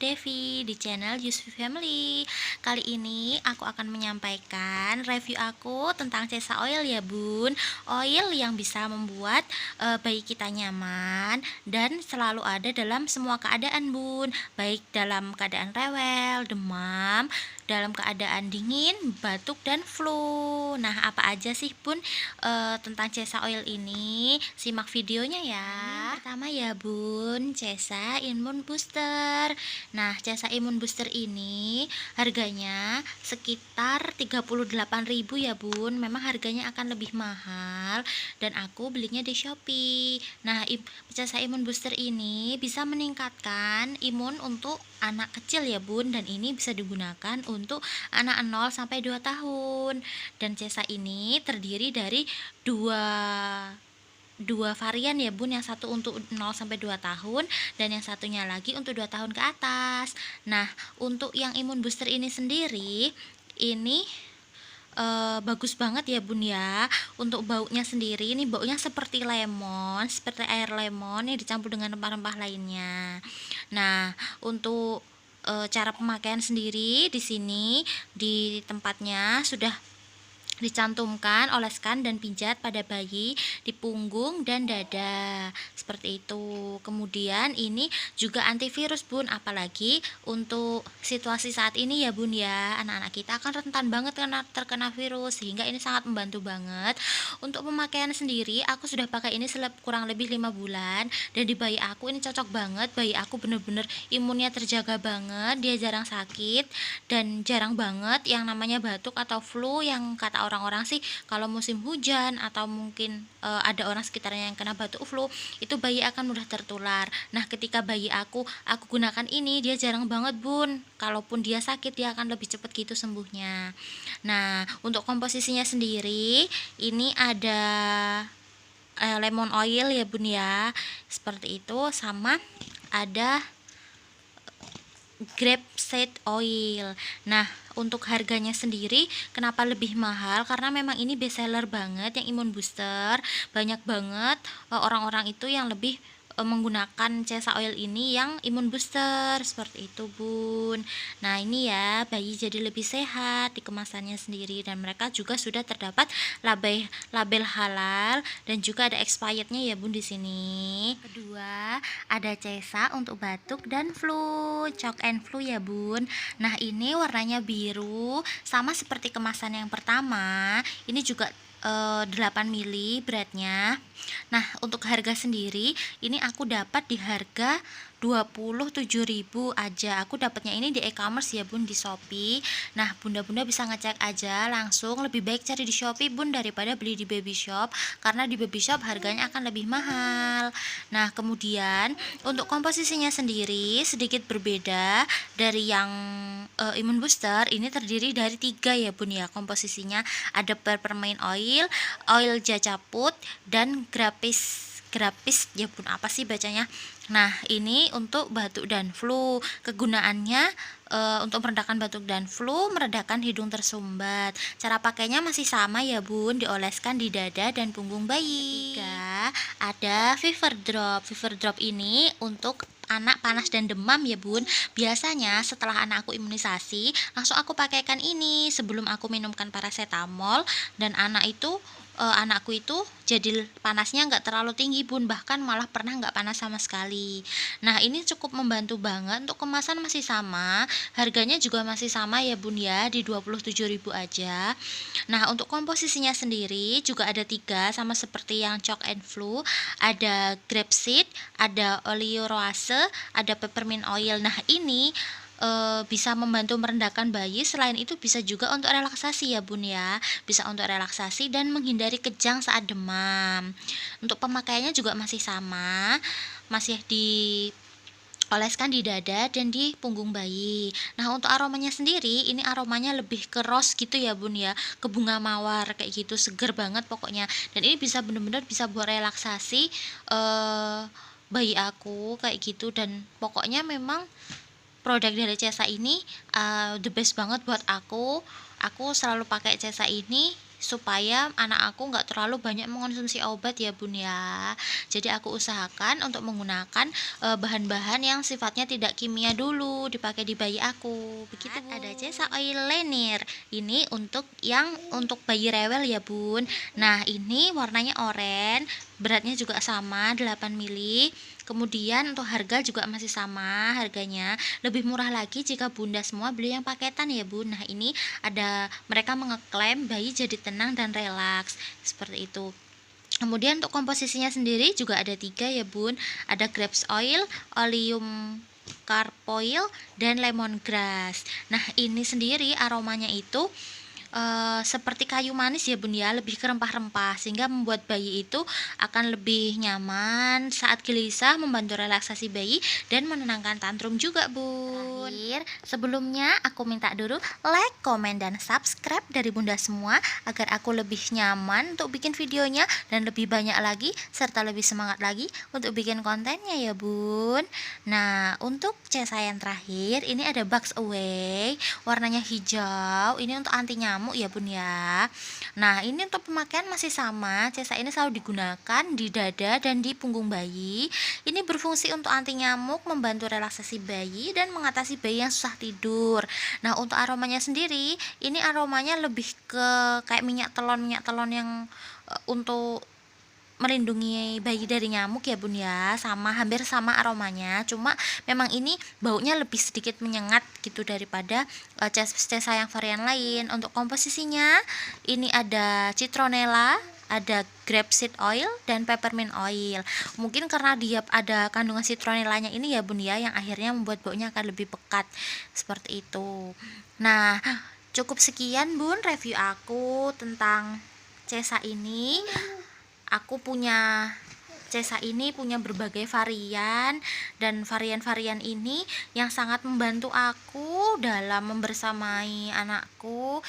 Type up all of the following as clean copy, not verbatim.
Devi di channel Yusfi Family. Kali ini aku akan menyampaikan review aku tentang Cesa Oil ya bun. Oil yang bisa membuat bayi kita nyaman dan selalu ada dalam semua keadaan bun. Baik dalam keadaan rewel, demam, dalam keadaan dingin, batuk dan flu. Nah, apa aja sih bun tentang Cesa Oil ini? Simak videonya ya. Pertama ya bun, Cesa Imun Booster. Nah, Cesa Imun Booster ini harganya sekitar 38.000 ya bun. Memang harganya akan lebih mahal dan aku belinya di Shopee. Nah, Cesa Imun Booster ini bisa meningkatkan imun untuk anak kecil ya bun, dan ini bisa digunakan untuk anak 0 sampai 2 tahun. Dan Cesa ini terdiri dari dua varian ya bun, yang satu untuk 0 sampai 2 tahun dan yang satunya lagi untuk 2 tahun ke atas. Nah, untuk yang imun booster ini sendiri ini bagus banget ya bun ya. Untuk baunya sendiri, ini baunya seperti lemon, seperti air lemon yang dicampur dengan rempah-rempah lainnya. Nah, untuk cara pemakaian sendiri di sini di tempatnya sudah dicantumkan, oleskan dan pijat pada bayi di punggung dan dada seperti itu. Kemudian ini juga antivirus bun, apalagi untuk situasi saat ini ya bun ya, anak-anak kita akan rentan banget terkena virus, sehingga ini sangat membantu banget. Untuk pemakaian sendiri aku sudah pakai ini kurang lebih 5 bulan dan di bayi aku ini cocok banget. Bayi aku bener-bener imunnya terjaga banget, dia jarang sakit dan jarang banget yang namanya batuk atau flu, yang kata orang-orang sih kalau musim hujan atau mungkin ada orang sekitarnya yang kena batuk flu, itu bayi akan mudah tertular. Nah, ketika bayi aku gunakan ini, dia jarang banget bun. Kalaupun dia sakit, dia akan lebih cepat gitu sembuhnya. Nah, untuk komposisinya sendiri ini ada lemon oil ya bun ya, seperti itu, sama ada grapeseed oil. Nah, untuk harganya sendiri kenapa lebih mahal? Karena memang ini best seller banget yang imun booster. Banyak banget orang-orang itu yang lebih menggunakan Cesa Oil ini yang imun booster seperti itu bun. Nah, ini ya, bayi jadi lebih sehat di kemasannya sendiri, dan mereka juga sudah terdapat label halal dan juga ada expirednya ya bun di sini. Kedua, ada Cesa untuk batuk dan flu, shock and flu ya bun. Nah, ini warnanya biru sama seperti kemasan yang pertama. Ini juga 8 mili beratnya. Nah, untuk harga sendiri ini aku dapat di harga 27.000 aja. Aku dapatnya ini di e-commerce ya bun, di Shopee. Nah, bunda-bunda bisa ngecek aja langsung. Lebih baik cari di Shopee bun daripada beli di baby shop, karena di baby shop harganya akan lebih mahal. Nah, kemudian untuk komposisinya sendiri sedikit berbeda dari yang imun booster. Ini terdiri dari 3 ya bun ya komposisinya. Ada peppermint oil, oil jacaput, dan grapis ya bun, apa sih bacanya. Nah, ini untuk batuk dan flu. Kegunaannya untuk meredakan batuk dan flu, meredakan hidung tersumbat. Cara pakainya masih sama ya bun, dioleskan di dada dan punggung bayi. Ketiga, ada fever drop. Fever drop ini untuk anak panas dan demam ya bun. Biasanya setelah anak aku imunisasi, langsung aku pakaikan ini sebelum aku minumkan paracetamol, dan anakku itu jadi panasnya nggak terlalu tinggi bun, bahkan malah pernah nggak panas sama sekali. Nah, ini cukup membantu banget. Untuk kemasan masih sama, harganya juga masih sama ya bun ya, di 27.000 aja. Nah, untuk komposisinya sendiri juga ada 3, sama seperti yang shock and flu. Ada grapeseed, ada oleorease, ada peppermint oil. Nah, ini bisa membantu merendahkan bayi. Selain itu bisa juga untuk relaksasi ya bun ya, bisa untuk relaksasi dan menghindari kejang saat demam. Untuk pemakaiannya juga masih sama, masih oleskan di dada dan di punggung bayi. Nah, untuk aromanya sendiri ini aromanya lebih ke rose gitu ya bun ya, ke bunga mawar kayak gitu, seger banget pokoknya. Dan ini bisa bener-bener bisa buat relaksasi bayi aku kayak gitu. Dan pokoknya memang produk dari Cesa ini the best banget buat aku. Aku selalu pakai Cesa ini supaya anak aku nggak terlalu banyak mengonsumsi obat ya Bun ya. Jadi aku usahakan untuk menggunakan bahan-bahan yang sifatnya tidak kimia dulu dipakai di bayi aku. Begitu Bun. Ada Cesa Oil Lenir. Ini untuk bayi rewel ya Bun. Nah, ini warnanya oranye, beratnya juga sama 8 mili. Kemudian untuk harga juga masih sama harganya. Lebih murah lagi jika Bunda semua beli yang paketan ya Bun. Nah, ini mereka mengeklaim bayi jadi tenang dan relaks. Seperti itu. Kemudian untuk komposisinya sendiri juga ada 3 ya Bun. Ada grapes oil, oleum carpoil, dan lemongrass. Nah, ini sendiri aromanya itu seperti kayu manis ya Bun ya, lebih ke rempah-rempah sehingga membuat bayi itu akan lebih nyaman saat gelisah, membantu relaksasi bayi dan menenangkan tantrum juga Bun. Terakhir, sebelumnya aku minta dulu like, komen, dan subscribe dari Bunda semua agar aku lebih nyaman untuk bikin videonya dan lebih banyak lagi serta lebih semangat lagi untuk bikin kontennya ya Bun. Nah, untuk Cesa yang terakhir ini ada Bugs Away, warnanya hijau. Ini untuk anti nyamuk ya Bun ya. Nah, ini untuk pemakaian masih sama. Cesa ini selalu digunakan di dada dan di punggung bayi. Ini berfungsi untuk anti nyamuk, membantu relaksasi bayi dan mengatasi bayi yang susah tidur. Nah, untuk aromanya sendiri, ini aromanya lebih ke kayak minyak telon yang untuk melindungi bayi dari nyamuk ya Bun ya, hampir sama aromanya, cuma memang ini baunya lebih sedikit menyengat gitu daripada Cesa yang varian lain. Untuk komposisinya ini ada citronella, ada grapeseed oil, dan peppermint oil. Mungkin karena dia ada kandungan citronellanya ini ya Bun ya, yang akhirnya membuat baunya akan lebih pekat seperti itu. Nah, cukup sekian Bun review aku tentang Cesa ini. Cesa ini punya berbagai varian, dan varian-varian ini yang sangat membantu aku dalam membersamai anakku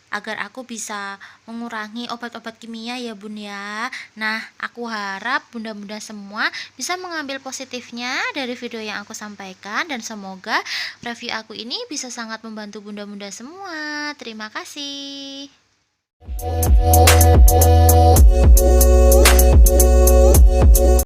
agar aku bisa mengurangi obat-obat kimia ya Bun ya. Nah, aku harap bunda-bunda semua bisa mengambil positifnya dari video yang aku sampaikan, dan semoga review aku ini bisa sangat membantu bunda-bunda semua. Terima kasih.